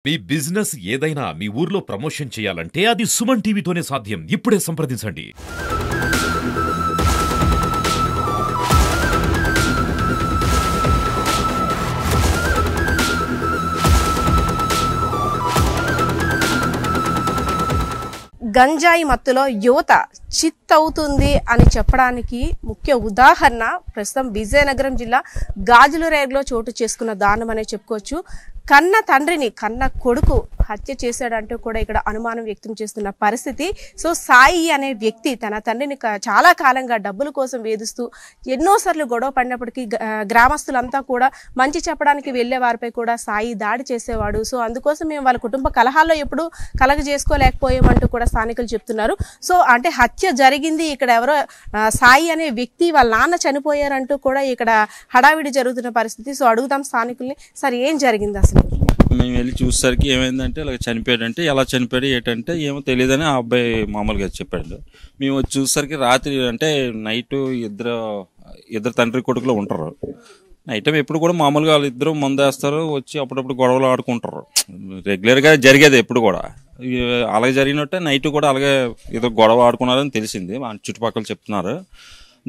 మీ business ఏదైనా మీ ఊర్లో promotion చేయాలంటే అది సుమన్ టీవీతోనే సాధ్యం. ఇప్పుడే సంప్రదించండి. గంజాయి మత్తులో యువత చిత్తవుతుంది అని చెప్పడానికి ముఖ్య ఉదాహరణ ప్రస్తుతం విజయనగరం జిల్లా గాజులరేగలో చోటు చేసుకున్న దారుణం అనే చెప్పుకోవచ్చు. కన్న తండ్రిని కన్న కొడుకు హత్య చేశాడంటూ కూడా ఇక్కడ అనుమానం వ్యక్తం చేస్తున్న పరిస్థితి. సో సాయి అనే వ్యక్తి తన తండ్రిని చాలా కాలంగా డబ్బుల కోసం వేధిస్తూ ఎన్నోసార్లు గొడవ పడినప్పటికీ గ్రామస్తులంతా కూడా మంచి చెప్పడానికి వెళ్లే వారిపై కూడా సాయి దాడి చేసేవాడు. సో అందుకోసం మేము వాళ్ళ కుటుంబ కలహాల్లో ఎప్పుడు కలగజేసుకోలేకపోయామంటూ కూడా స్థానికులు చెప్తున్నారు. సో అంటే హత్య జరిగింది, ఇక్కడ ఎవరో సాయి అనే వ్యక్తి వాళ్ళ నాన్న చనిపోయారంటూ కూడా ఇక్కడ హడావిడి జరుగుతున్న పరిస్థితి. సో అడుగుదాం స్థానికుల్ని, సార్ ఏం జరిగింది అసలు? మేము వెళ్ళి చూసేసరికి ఏమైందంటే ఇలా చనిపోయాడంటే, ఎలా చనిపోయాడు ఏంటంటే ఏమో తెలియదని ఆ అబ్బాయి మామూలుగా చెప్పాడు. మేము వచ్చి చూసేసరికి రాత్రి అంటే నైట్ ఇద్దరు తండ్రి కొడుకులో ఉంటారు. నైట్ ఎప్పుడు కూడా మామూలుగా వాళ్ళిద్దరూ మందేస్తారు, వచ్చి అప్పుడప్పుడు గొడవలు ఆడుకుంటారు. రెగ్యులర్గా జరిగేది ఎప్పుడు కూడా అలాగే జరిగినట్టే నైట్ కూడా అలాగే ఏదో గొడవ ఆడుకున్నారని తెలిసింది, చుట్టుపక్కల చెప్తున్నారు.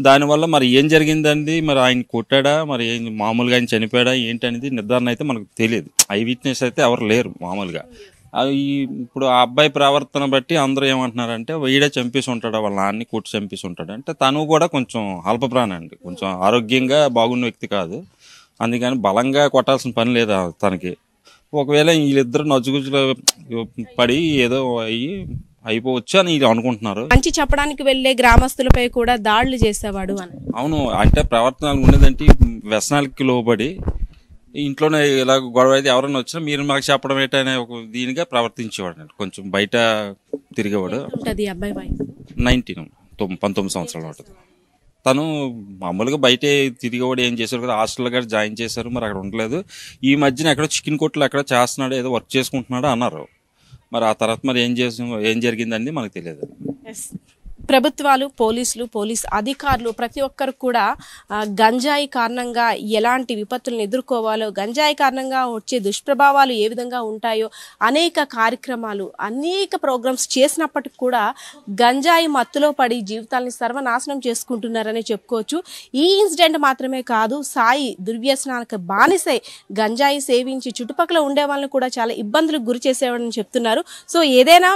దానివల్ల మరి ఏం జరిగిందండి, మరి ఆయన కొట్టాడా, మరి మామూలుగా ఆయన చనిపోయాడా ఏంటనేది నిర్ధారణ అయితే మనకు తెలియదు. ఐ విట్నెస్ అయితే ఎవరు లేరు మామూలుగా. ఇప్పుడు ఆ అబ్బాయి ప్రవర్తన బట్టి అందరూ ఏమంటున్నారంటే వీడే చంపేసి ఉంటాడా, వాళ్ళ నాన్ని కొట్టి చంపేసి ఉంటాడు అంటే. తను కూడా కొంచెం అల్పప్రాణి అండి, కొంచెం ఆరోగ్యంగా బాగున్న వ్యక్తి కాదు, అందుకని బలంగా కొట్టాల్సిన పని లేదు తనకి. ఒకవేళ వీళ్ళిద్దరు నజ్జుగుజ్జులో పడి ఏదో అయిపోవచ్చు అని అనుకుంటున్నారు. మంచి చెప్పడానికి వెళ్లే గ్రామస్తులపై కూడా దాడులు చేసేవాడు అని. అవును, అంటే ప్రవర్తన ఉండేదంటే వ్యసనాలకి లోబడి ఇంట్లోనే ఇలా గొడవ అయితే ఎవరైనా వచ్చినా మీరు మాకు చెప్పడం ఏంటనే ఒక దీనిగా ప్రవర్తించేవాడు అండి. కొంచెం బయట తిరిగేవాడు. 19 సంవత్సరాలు ఉంటుంది. తను మామూలుగా బయటే తిరిగేవాడు. ఏం చేశారు కదా, హాస్టల్లో కూడా జాయిన్ చేశారు, మరి అక్కడ ఉండలేదు. ఈ మధ్యన ఎక్కడో చికెన్ కొట్లు ఎక్కడ చేస్తున్నాడు, ఏదో వర్క్ చేసుకుంటున్నాడు అన్నారు. మరి ఆ తర్వాత మరి ఏం జరిగిందని మనకు తెలియదు. ప్రభుత్వాలు, పోలీస్ అధికారులు ప్రతి ఒక్కరు కూడా గంజాయి కారణంగా ఎలాంటి విపత్తులను ఎదుర్కోవాలో, గంజాయి కారణంగా వచ్చే దుష్ప్రభావాలు ఏ విధంగా ఉంటాయో అనేక కార్యక్రమాలు, అనేక ప్రోగ్రామ్స్ చేసినప్పటికి కూడా గంజాయి మత్తులో పడి జీవితాలని సర్వనాశనం చేసుకుంటున్నారని చెప్పుకోవచ్చు. ఈ ఇన్సిడెంట్ మాత్రమే కాదు, సాయి దుర్వ్యసనాలకు బానిసై గంజాయి సేవించి చుట్టుపక్కల ఉండే వాళ్ళని కూడా చాలా ఇబ్బందులకు గురి చేసేవాడని చెప్తున్నారు. సో ఏదైనా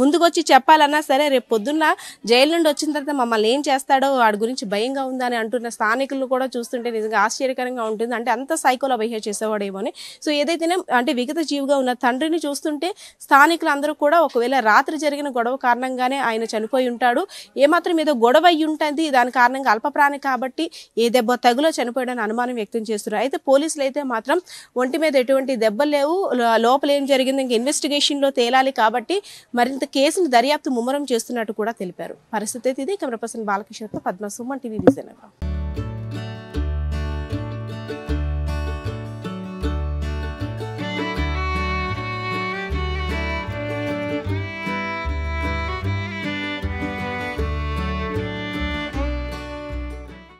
ముందుకొచ్చి చెప్పాలన్నా సరే రేపు పొద్దున్న జైలు నుండి వచ్చిన తర్వాత మమ్మల్ని ఏం చేస్తాడో వాడి గురించి భయంగా ఉందని అంటున్న స్థానికులు కూడా చూస్తుంటే నిజంగా ఆశ్చర్యకరంగా ఉంటుంది. అంటే అంత సైకోలో బిహేవ్ చేసేవాడేమో అని. సో ఏదైతేనే అంటే విగత జీవిగా ఉన్న తండ్రిని చూస్తుంటే స్థానికులు అందరూ కూడా ఒకవేళ రాత్రి జరిగిన గొడవ కారణంగానే ఆయన చనిపోయి ఉంటాడు, ఏమాత్రం ఏదో గొడవ అయ్యి ఉంటుంది, దాని కారణంగా అల్పప్రాణి కాబట్టి ఏ దెబ్బ తగులో చనిపోయాడని అనుమానం వ్యక్తం చేస్తున్నారు. అయితే పోలీసులు అయితే మాత్రం ఒంటి మీద ఎటువంటి దెబ్బలు లేవు, లోపల ఏం జరిగింది ఇంకా ఇన్వెస్టిగేషన్లో తేలాలి కాబట్టి మరింత కేసును దర్యాప్తు ముమ్మరం చేస్తున్నట్టు కూడా తెలిపారు. పరిస్థితి ఇది. కెమెరా పర్సన్ బాలకిషోర్తో పద్మ, సుమన్ టీవీ, విజయనగరం.